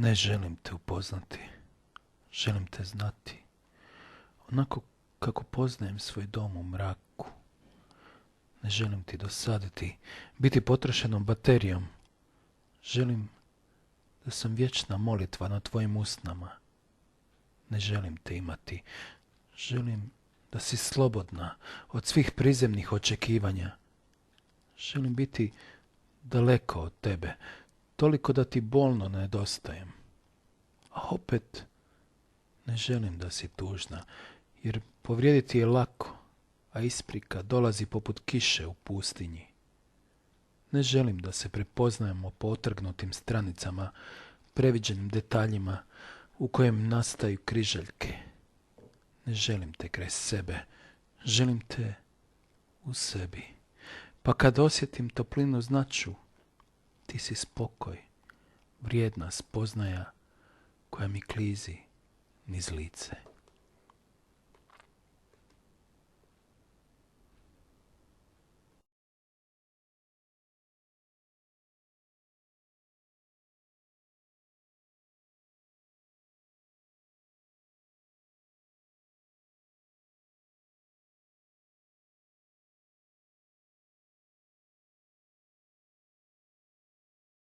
Ne želim te upoznati, želim te znati, onako kako poznajem svoj dom u mraku. Ne želim ti dosaditi, biti potrošenom baterijom. Želim da sam vječna molitva na tvojim usnama. Ne želim te imati, želim da si slobodna od svih prizemnih očekivanja. Želim biti daleko od tebe, toliko da ti bolno nedostajem. A opet ne želim da si tužna, jer povrijediti je lako, a isprika dolazi poput kiše u pustinji. Ne želim da se prepoznajemo po otrgnutim stranicama, previđenim detaljima u kojem nastaju križaljke. Ne želim te kraj sebe, želim te u sebi. Pa kad osjetim toplinu znaću, ti si spokoj, vrijedna spoznaja koja mi klizi niz lice.